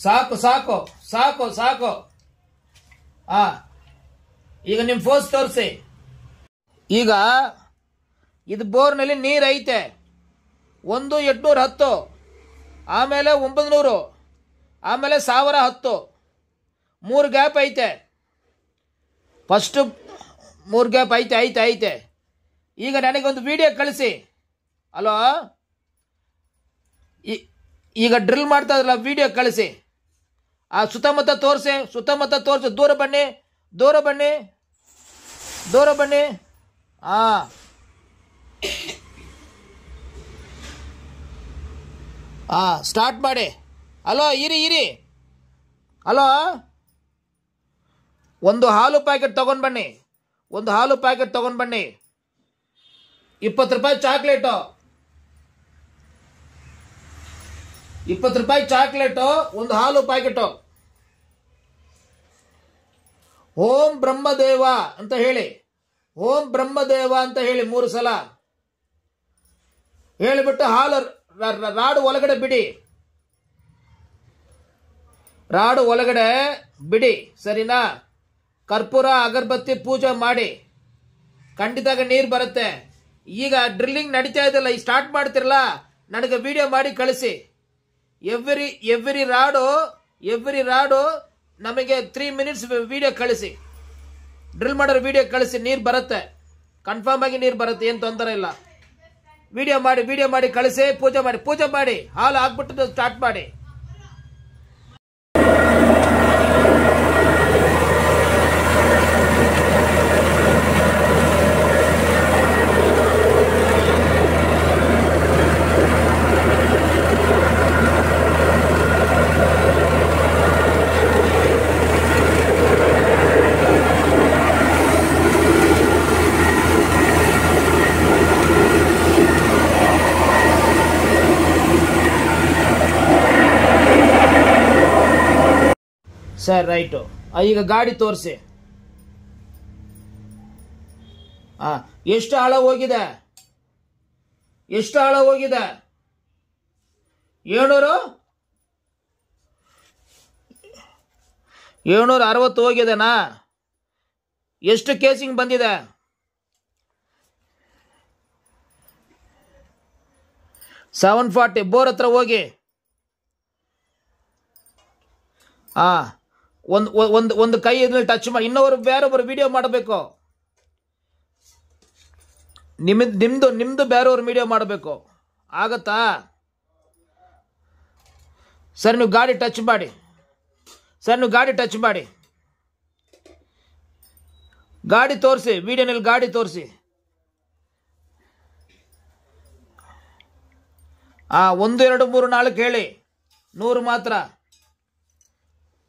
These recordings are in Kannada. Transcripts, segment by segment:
ಸಾಕು ಸಾಕು ಸಾಕು ಸಾಕು. ಈಗ ನಿಮ್ ಫೋರ್ಸ್ ತೋರಿಸಿ. ಈಗ ಇದು ಬೋರ್ನಲ್ಲಿ ನೀರು ಐತೆ. 810, ಆಮೇಲೆ 900, ಆಮೇಲೆ 1010, 3 ಗ್ಯಾಪ್ ಐತೆ. ಫಸ್ಟ್ 3 ಗ್ಯಾಪ್ ಐತೆ ಐತೆ ಐತೆ. ಈಗ ನನಗೊಂದು ವಿಡಿಯೋ ಕಳಿಸಿ. ಅಲೋ, ಈಗ ಡ್ರಿಲ್ ಮಾಡ್ತಾ ಇದ್ರಲ್ಲ, ವಿಡಿಯೋ ಕಳಿಸಿ. ಆ ಸುತ್ತಮುತ್ತ ತೋರಿಸಿ, ಸುತ್ತಮುತ್ತ ತೋರಿಸಿ. ದೂರ ಬನ್ನಿ, ದೂರ ಬನ್ನಿ, ದೂರ ಬನ್ನಿ. ಸ್ಟಾರ್ಟ್ ಮಾಡಿ. ಹಲೋ, ಇರಿ ಇರಿ. ಹಲೋ, ಒಂದು ಹಾಲು ಪ್ಯಾಕೆಟ್ ತಗೊಂಡು ಬನ್ನಿ, ಒಂದು ಹಾಲು ಪ್ಯಾಕೆಟ್ ತಗೊಂಡು ಬನ್ನಿ. 20 ರೂಪಾಯಿ ಚಾಕ್ಲೇಟು, 20 ರೂಪಾಯಿ ಚಾಕ್ಲೇಟು, ಒಂದು ಹಾಲು ಪ್ಯಾಕೆಟು. ಓಂ ಬ್ರಹ್ಮದೇವ ಅಂತ ಹೇಳಿ, ಓಂ ಬ್ರಹ್ಮದೇವ ಅಂತ ಹೇಳಿ 3 ಸಲ ಹೇಳಿಬಿಟ್ಟು ಹಾಲು ರಾಡು ಒಳಗಡೆ ಬಿಡಿ, ರಾಡು ಒಳಗಡೆ ಬಿಡಿ. ಸರಿನಾ? ಕರ್ಪೂರ ಅಗರಬತ್ತಿ ಪೂಜೆ ಮಾಡಿ. ಖಂಡಿತ ನೀರು ಬರುತ್ತೆ. ಈಗ ಡ್ರಿಲ್ಲಿಂಗ್ ನಡೀತಾ ಇದೆಯಲ್ಲ, ಈ ಸ್ಟಾರ್ಟ್ ಮಾಡ್ತಿರಲ್ಲ, ನನಗೆ ವಿಡಿಯೋ ಮಾಡಿ ಕಳಿಸಿ. ಎವ್ರಿ ರಾಡು ನಮಗೆ 3 ಮಿನಿಟ್ಸ್ ವಿಡಿಯೋ ಕಳಿಸಿ. ಡ್ರಿಲ್ ಮಾಡೋರು ವಿಡಿಯೋ ಕಳಿಸಿ. ನೀರು ಬರುತ್ತೆ, ಕನ್ಫರ್ಮ್ ಆಗಿ ನೀರು ಬರುತ್ತೆ, ಏನು ತೊಂದರೆ ಇಲ್ಲ. ವಿಡಿಯೋ ಮಾಡಿ ಕಳಿಸಿ. ಪೂಜೆ ಮಾಡಿ ಹಾಲು ಹಾಕ್ಬಿಟ್ಟು ಸ್ಟಾರ್ಟ್ ಮಾಡಿ. Sir, right. ಈಗ ಗಾಡಿ ತೋರಿಸಿ. ಎಷ್ಟು ಆಳ ಹೋಗಿದೆ? ಎಷ್ಟು ಆಳ ಹೋಗಿದೆ? 760 ಹೋಗಿದೆನಾ? ಎಷ್ಟು ಕೇಸಿಂಗ್ ಬಂದಿದೆ? 740. ಬೋರ್ ಹತ್ರ ಹೋಗಿ. ಒಂದು ಕೈ ಇದ್ಮೇಲೆ ಟಚ್ ಮಾಡಿ. ಬೇರೊಬ್ಬರು ವಿಡಿಯೋ ಮಾಡಬೇಕು. ನಿಮ್ದು ಬೇರೆಯವ್ರು ವಿಡಿಯೋ ಮಾಡಬೇಕು. ಆಗತ್ತಾ? ಸರ್, ನೀವು ಗಾಡಿ ಟಚ್ ಮಾಡಿ. ಗಾಡಿ ತೋರಿಸಿ, ವಿಡಿಯೋನಲ್ಲಿ ಗಾಡಿ ತೋರಿಸಿ. 1 2 3 4 ಹೇಳಿ. 100 ಮಾತ್ರ.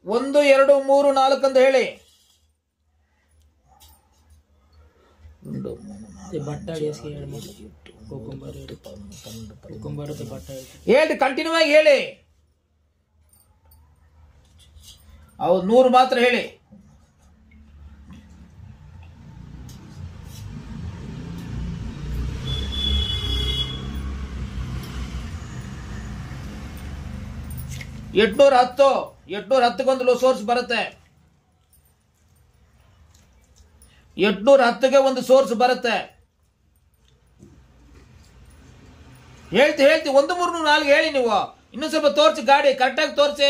1 2 3 4 ಅಂತ ಹೇಳಿ. ಹೇಳಿ, ಕಂಟಿನ್ಯೂ ಆಗಿ ಹೇಳಿ. ಹೌದು, 100 ಮಾತ್ರ ಹೇಳಿ. $810. 810 ಸೋರ್ಸ್ ಬರುತ್ತೆ. 810ಗೆ ಒಂದು ಸೋರ್ಸ್ ಬರುತ್ತೆ. ಹೇಳ್ತಿ 1 3 4 ಹೇಳಿ. ನೀವು ಇನ್ನೂ ಸ್ವಲ್ಪ ತೋರಿಸಿ. ಗಾಡಿ ಕರೆಕ್ಟಾಗಿ ತೋರಿಸಿ.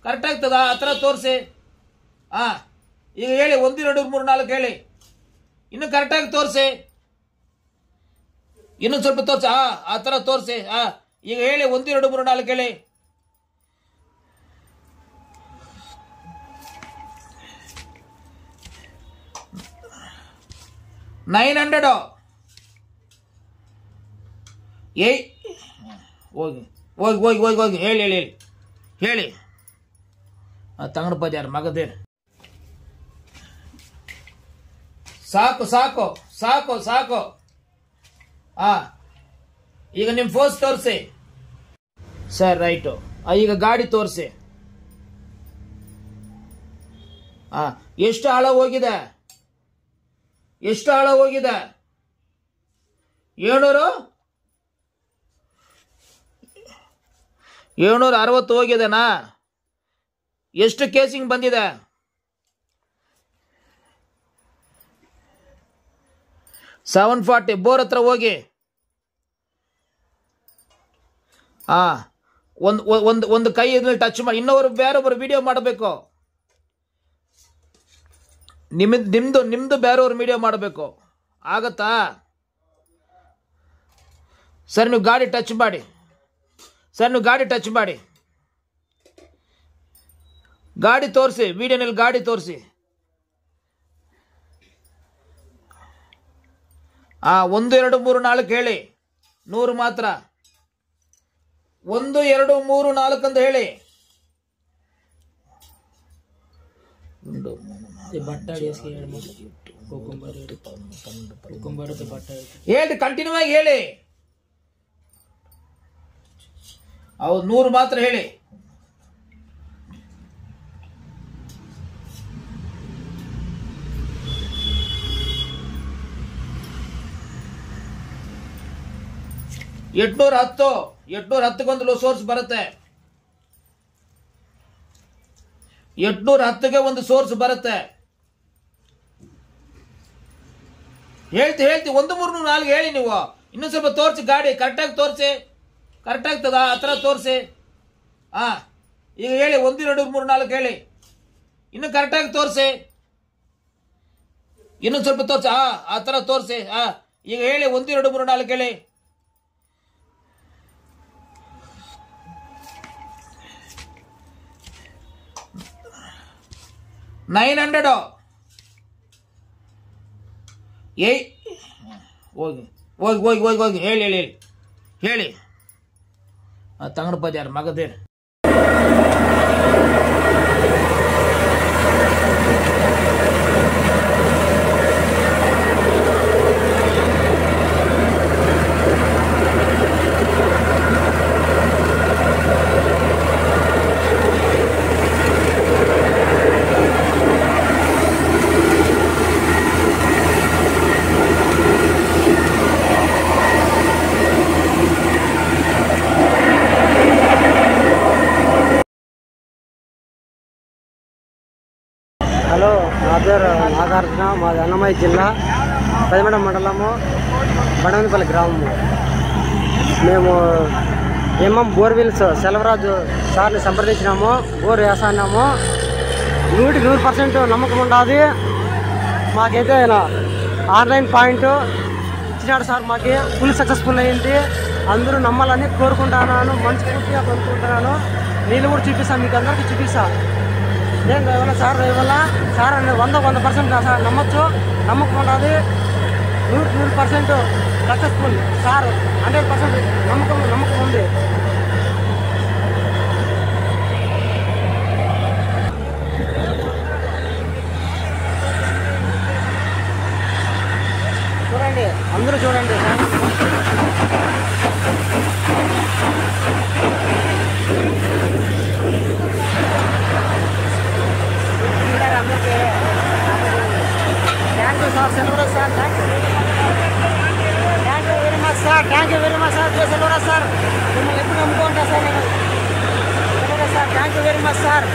ಕರೆಕ್ಟ್ ಆಗ್ತದ? ಆ ಥರ ತೋರಿಸಿ. ಈಗ ಹೇಳಿ. 1 2 3 4 ಹೇಳಿ. ಇನ್ನು ಕರೆಕ್ಟಾಗಿ ತೋರಿಸಿ. ಇನ್ನೂ ಸ್ವಲ್ಪ ತೋರಿಸಿ. ಆ ಥರ ತೋರಿಸಿ. ಈಗ ಹೇಳಿ. 1 2 3 4 ಹೇಳಿ. 900. ಹೋಗಿ ಹೇಳಿ. ತಂಗಡ ಬಜಾರ್ ಮಗದೇ. ಸಾಕು. ಈಗ ನಿಮ್ ಫೋರ್ಸ್ ತೋರಿಸಿ. Sir, right. ಈಗ ಗಾಡಿ ತೋರಿಸಿ. ಎಷ್ಟು ಆಳ ಹೋಗಿದೆ? 760 ಹೋಗಿದೆನಾ? ಎಷ್ಟು ಕೇಸಿಂಗ್ ಬಂದಿದೆ? 740. ಬೋರ್ ಹತ್ರ ಹೋಗಿ ಒಂದು ಕೈ ಇದ್ಮೇಲೆ ಟಚ್ ಮಾಡಿ, ಇನ್ನೊಬ್ರು ಬೇರೊಬ್ರು ವಿಡಿಯೋ ಮಾಡಬೇಕು. ನಿಮ್ದು ಬೇರೆಯವ್ರು ವಿಡಿಯೋ ಮಾಡಬೇಕು. ಆಗತ್ತಾ ಸರ್? ನೀವು ಗಾಡಿ ಟಚ್ ಮಾಡಿ ಸರ್, ನೀವು ಗಾಡಿ ಟಚ್ ಮಾಡಿ, ಗಾಡಿ ತೋರಿಸಿ, ವಿಡಿಯೋನಲ್ಲಿ ಗಾಡಿ ತೋರಿಸಿ. 1 2 3 4 ಹೇಳಿ. 100 ಮಾತ್ರ. 1 2 3 4 ಅಂತ ಹೇಳಿ. ಹೇಳಿ, ಕಂಟಿನ್ಯೂ ಆಗಿ ಹೇಳಿ. ಹೌದು, 100 ಮಾತ್ರ ಹೇಳಿ. $810. 810 ಸೋರ್ಸ್ ಬರುತ್ತೆ. 810ಗೆ ಒಂದು ಸೋರ್ಸ್ ಬರುತ್ತೆ. ಹೇಳ್ತಿ 1 3 4 ಹೇಳಿ. ನೀವು ಇನ್ನೂ ಸ್ವಲ್ಪ ತೋರಿಸಿ, ಗಾಡಿ ಕರೆಕ್ಟಾಗಿ ತೋರಿಸಿ, ಕರೆಕ್ಟ್ ಆಗ್ತದ ಆ ಥರ ತೋರಿಸಿ. ಈಗ ಹೇಳಿ 1 2 3 4 ಹೇಳಿ. ಇನ್ನು ಕರೆಕ್ಟಾಗಿ ತೋರಿಸಿ, ಇನ್ನೂ ಸ್ವಲ್ಪ ತೋರಿಸಿ. ಆ ಥರ ತೋರಿಸಿ. ಈಗ ಹೇಳಿ 1 2 3 4 ಹೇಳಿ. 900. ಹೋಗಿ ಹೇಳಿ. ತಂಗಡ ಪದ್ಯಾರ ಮಗದೇನು. హలో, నా పేరు నాగార్జున. మాది అన్నమయ్య జిల్లా పెదమడ మండలము బడవనిపల్లి గ్రామము. మేము బోర్వెల్స్ సెలవరాజు సార్ని సంప్రదించినాము. బోర్ వేసాము. 100% నమ్మకం ఉండాలి. మాకైతే ఆన్లైన్ పాయింట్ ఇచ్చినాడు సార్. మాకు ఫుల్ సక్సెస్ఫుల్ అయింది. అందరూ నమ్మాలని కోరుకుంటున్నాను. మనస్ఫూర్తిగా కోరుకుంటున్నాను. నీళ్ళు కూడా చూపిస్తాను, మీకు అందరికీ చూపిస్తాను. నేను ఇవ్వాల సార్, ఇవ్వాల సార్ అని 100% సార్ నమ్మచ్చు. నమ్మకం ఉండాలి. 100% సక్సెస్ఫుల్ సార్. 100% నమ్మకం ఉంది. చూడండి, అందరూ చూడండి sir. Thank you sir, Selvaraj sir. Thank you very much sir. Thank you very much sir. Selvaraj sir, మిమ్మల్ని ఎప్పుడు నమ్ముకుంటా సార్ నేను. Selvaraj sir, thank you very much sir.